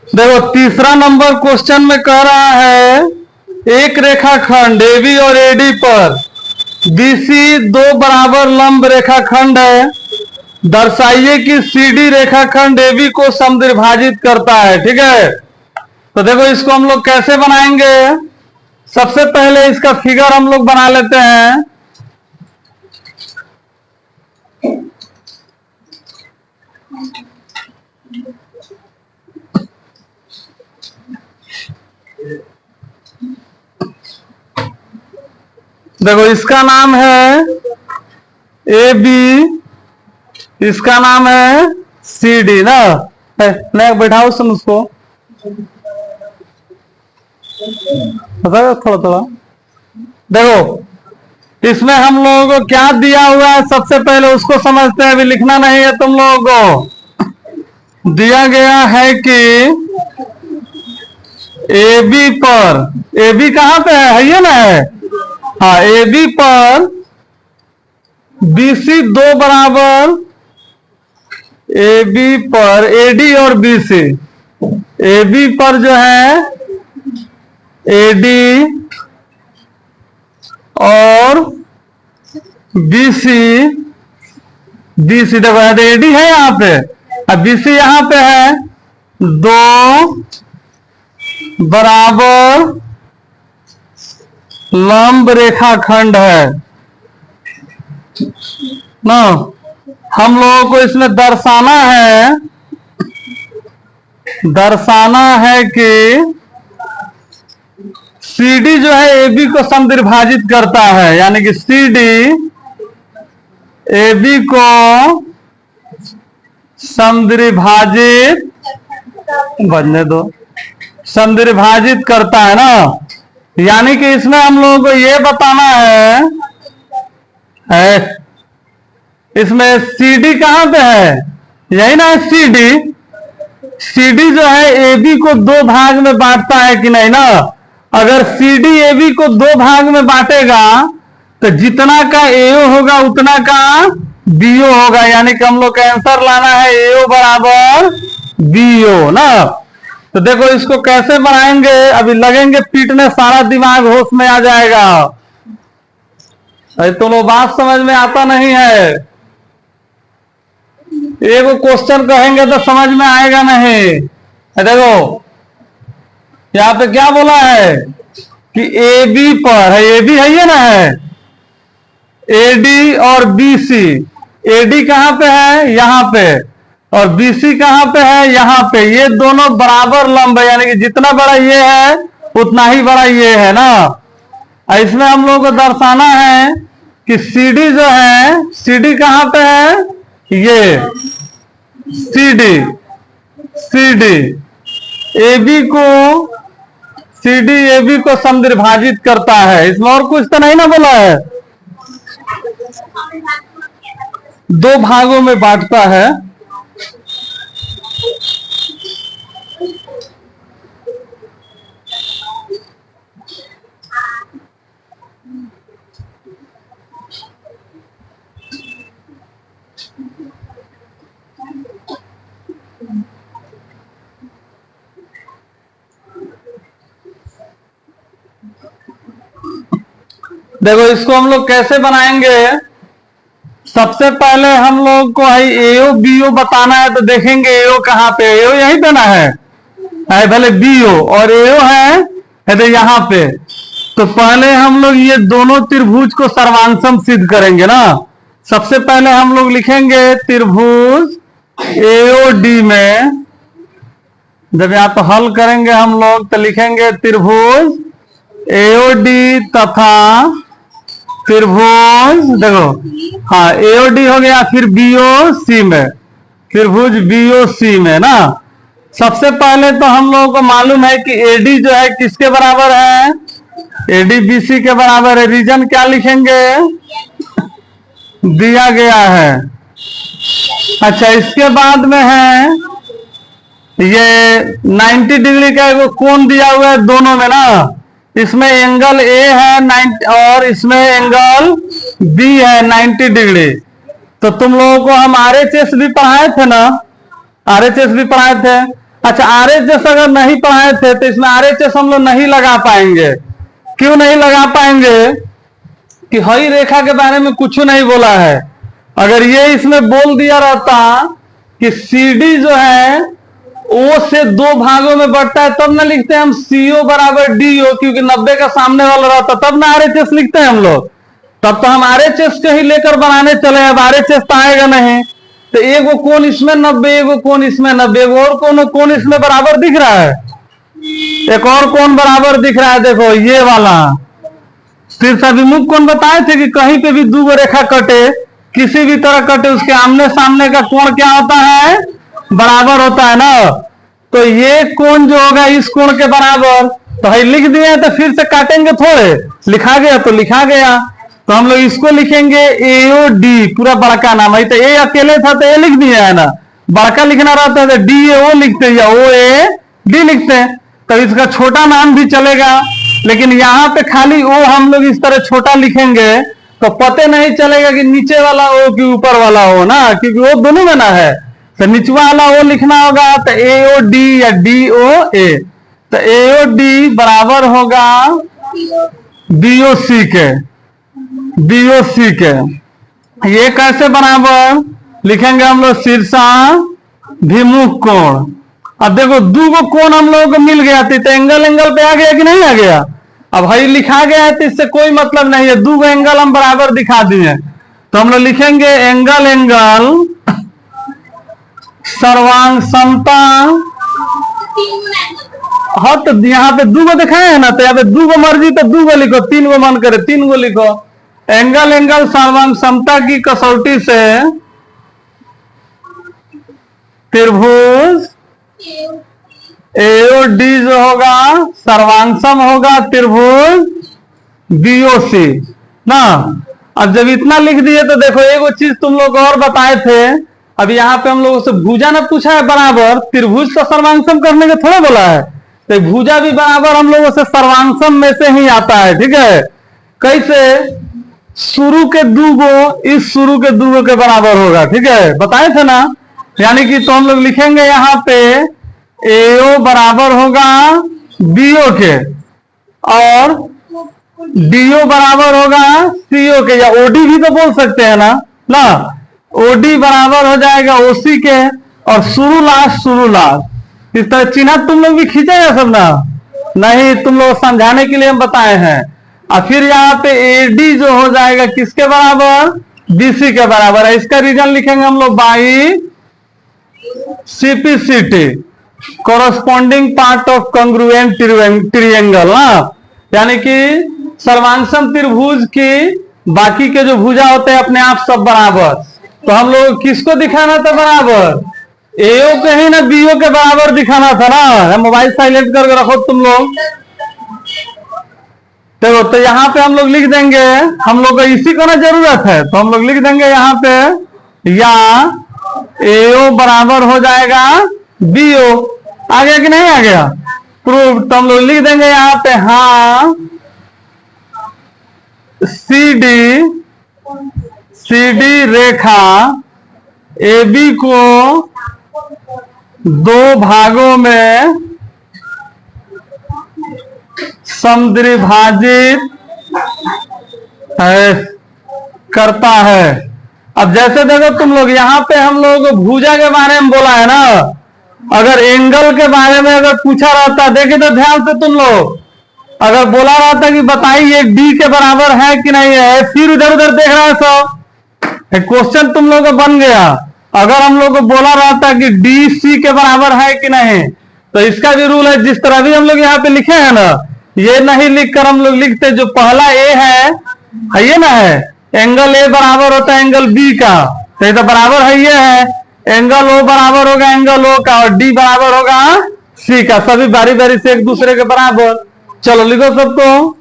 देखो तीसरा number question में कह रहा है एक रेखाखंड एबी और एडी पर बीसी दो बराबर लंब रेखाखंड है, दर्शाइए कि सीडी रेखाखंड एबी को समद्विभाजित करता है। ठीक है, तो देखो इसको हम लोग कैसे बनाएंगे। सबसे पहले इसका फिगर हम लोग बना लेते हैं। देखो इसका नाम है ए बी, इसका नाम है सी डी ना। नहीं बैठाओ सुन उसको, बताओ थोड़ा थोड़ा। देखो इसमें हम लोगों को क्या दिया हुआ है, सबसे पहले उसको समझते हैं, अभी लिखना नहीं है तुम लोगों को। दिया गया है कि ए बी पर, ए बी कहां पे है ये ना है, हाँ ए बी पर बीसी दो बराबर, ए बी पर एडी और बीसी, ए बी पर जो है एडी और बीसी, बीसी देखो एडी है यहाँ पे और बीसी यहाँ पे है, दो बराबर लंब रेखाखंड है ना। हम लोगों को इसमें दर्शाना है कि CD जो है AB को समद्विभाजित करता है, यानी कि CD AB को समद्विभाजित, बनने दो, समद्विभाजित करता है ना। यानी कि इसमें हम लोगों को ये बताना है इसमें CD कहां पे है, यही ना CD। CD जो है AB को दो भाग में बांटता है कि नहीं ना। अगर CD AB को दो भाग में बांटेगा तो जितना का AO होगा उतना का BO होगा, यानी कि हम लोग का आंसर लाना है AO बराबर BO ना। तो देखो इसको कैसे बनाएंगे, अभी लगेंगे पीटने, सारा दिमाग होश में आ जाएगा। अरे तो लोग बात समझ में आता नहीं है, एगो क्वेश्चन कहेंगे तो समझ में आएगा नहीं। देखो यहाँ पे क्या बोला है कि ए बी पर है, ए बी है ये ना है, एडी और बीसी, एडी कहां पे है यहाँ पे, और बीसी कहां पे है यहाँ पे, ये दोनों बराबर लंब है, यानी कि जितना बड़ा ये है उतना ही बड़ा ये है ना। इसमें हम लोग को दर्शाना है कि सीडी जो है, सीडी कहां पे है, ये सीडी, सीडी एबी को, सीडी एबी को समद्विभाजित करता है। इसमें और कुछ तो नहीं ना बोला है, दो भागों में बांटता है। देखो इसको हम लोग कैसे बनाएंगे। सबसे पहले हम लोग को एओ बीओ बताना है, तो देखेंगे एओ कहां पे, एओ यहीं पे ना है भले बीओ, और एओ है तो यहाँ पे। तो पहले हम लोग ये दोनं त्रिभुज को सर्वांशम सिद्ध करेंगे ना। सबसे पहले हम लोग लिखेंगे त्रिभुज एओडी में, जब यहाँ पे हल करेंगे हम लोग तो लिखेंगे त्रिभुज एओडी तथा त्रिभुज, देखो हाँ एओडी हो गया, फिर बीओसी में, त्रिभुज बीओसी में ना। सबसे पहले तो हम लोगों को मालूम है कि एडी जो है किसके बराबर है, एडी बीसी के बराबर है। रीजन क्या लिखेंगे, दिया गया है। अच्छा इसके बाद में है ये 90 डिग्री का एक कोण दिया हुआ है दोनों में ना। इसमें एंगल ए है 90 और इसमें एंगल बी है 90 डिग्री। तो तुम लोगों को हम आरएचएस भी पढ़ाए थे ना, आरएचएस भी पढ़ाए थे। अच्छा, आरएचएस अगर नहीं पढ़ाए थे तो इसमें आरएचएस हम लोग नहीं लगा पाएंगे। क्यों नहीं लगा पाएंगे? कि हई रेखा के बारे में कुछ नहीं बोला है। अगर ये इसमें बोल दिया रहता कि सीडी जो है ओ से दो भागों में बढ़ता है, तब ना लिखते हैं हम सीओ बराबर डीओ, क्योंकि 90 का सामने वाला रहता, तब ना आरएचएस लिखते हैं हम लोग। तब तो हम आरएचएस को ही लेकर बनाने चले। अब आरएचएस तो आएगा नहीं, तो एगो कोण इसमें 90, एगो कोण इसमें 90, एगो और कोण इसमें बराबर दिख रहा है। एक और कोण बराबर दिख रहा है, देखो ये वाला शीर्ष अभिमुख कोण बताए थे कि कहीं पे भी दो रेखा कटे, किसी भी तरह कटे, उसके आमने सामने का कोण क्या होता है? बराबर होता है ना। तो ये कोण जो होगा इस कोण के बराबर, तो है लिख दिए, तो फिर से काटेंगे थोड़े, लिखा गया तो लिखा गया। तो हम लोग इसको लिखेंगे एओ डी, पूरा बड़का नाम है। तो ए अकेले था तो ए लिख दिया है ना, बड़का लिखना रहता है तो डी ए ओ लिखते हैं या ओ ए डी लिखते हैं। तो इसका छोटा नाम भी चलेगा, लेकिन यहाँ पे खाली ओ हम लोग इस तरह छोटा लिखेंगे तो पते नहीं चलेगा कि नीचे वाला ओ कि ऊपर वाला ओ ना, क्योंकि वो दोनों में ना है। तो निचवा वाला ओ लिखना होगा तो ए ओ डी या डी ओ ए। तो ए ओ डी बराबर होगा बीओ सी के, बीओ सी के। ये कैसे बराबर लिखेंगे हम लोग? शीर्षाभिमुख कोण। अब देखो दो गो कोण हम लोगों को मिल गया थी, तो एंगल एंगल पे आ गया कि नहीं आ गया? अब भाई लिखा गया है तो इससे कोई मतलब नहीं है, दो गो एंगल हम बराबर दिखा दिए। तो हम लोग लिखेंगे एंगल एंगल सर्वांग समता। हाँ, तो यहाँ पे दो गो दिखाए है ना, तो यहाँ पे दो गो मर्जी तो दो गो लिखो, तीन गो मन करे तीन गो लिखो। एंगल एंगल सर्वांग समता की कसौटी से त्रिभुज एओ डी जो होगा सर्वांगसम होगा त्रिभुज बीओसी ना। अब जब इतना लिख दिए तो देखो एगो चीज तुम लोग और बताए थे। अब यहाँ पे हम लोगों से भुजा ने पूछा है बराबर, त्रिभुज को सर्वांगसम करने के थोड़ा बोला है। तो भुजा भी बराबर हम लोगों से सर्वांगसम में से ही आता है, ठीक है। कैसे? शुरू के दो गो इस शुरू के दो गो के बराबर होगा, ठीक है, बताए थे ना। यानी कि तो हम लोग लिखेंगे यहाँ पे एओ बराबर होगा बीओ के और डीओ बराबर होगा सीओ के, या ओडी भी तो बोल सकते हैं ना। ओडी बराबर हो जाएगा ओसी के और शुरू लास्ट इस तरह चिन्ह तुम लोग भी खींचेगा सब ना, नहीं तुम लोग समझाने के लिए हम बताए हैं। और फिर यहाँ पे एडी जो हो जाएगा किसके बराबर? बीसी के बराबर है। इसका रीजन लिखेंगे हम लोग by CPCT, corresponding part of congruent triangle ना। यानी कि सर्वांगसम त्रिभुज की बाकी के जो भुजा होते हैं अपने आप सब बराबर। तो हम लोग किसको दिखाना था बराबर? एओ के ही ना बीओ के बराबर दिखाना था ना। मोबाइल साइलेंट करके रखो तुम लोग। तो यहाँ पे हम लोग लिख देंगे, हम लोग को इसी को ना जरूरत है, तो हम लोग लिख देंगे यहाँ पे या एओ बराबर हो जाएगा बीओ। आ गया कि नहीं आ गया? प्रूव। तो हम लोग लिख देंगे यहाँ पे हाँ सीडी रेखा एबी को दो भागों में समद्विभाजित करता है। अब जैसे देखो तुम लोग यहाँ पे हम लोग भुजा के बारे में बोला है ना। अगर एंगल के बारे में अगर पूछा रहता, देखे तो ध्यान से तुम लोग, अगर बोला रहता कि बताइए डी के बराबर है कि नहीं है, फिर उधर उधर देख रहा है सब, क्वेश्चन तुम लोग को बन गया। अगर हम लोग को बोला रहता कि डी सी के बराबर है कि नहीं, तो इसका भी रूल है, जिस तरह भी हम लोग यहाँ पे लिखे हैं ना, ये नहीं लिखकर हम लोग लिखते जो पहला ए है ये ना है, एंगल ए बराबर होता है एंगल बी का, तो ये तो बराबर है ये है। एंगल ओ बराबर होगा एंगल ओ का और डी बराबर होगा सी का, सभी बारी बारी से एक दूसरे के बराबर। चलो लिखो सबको।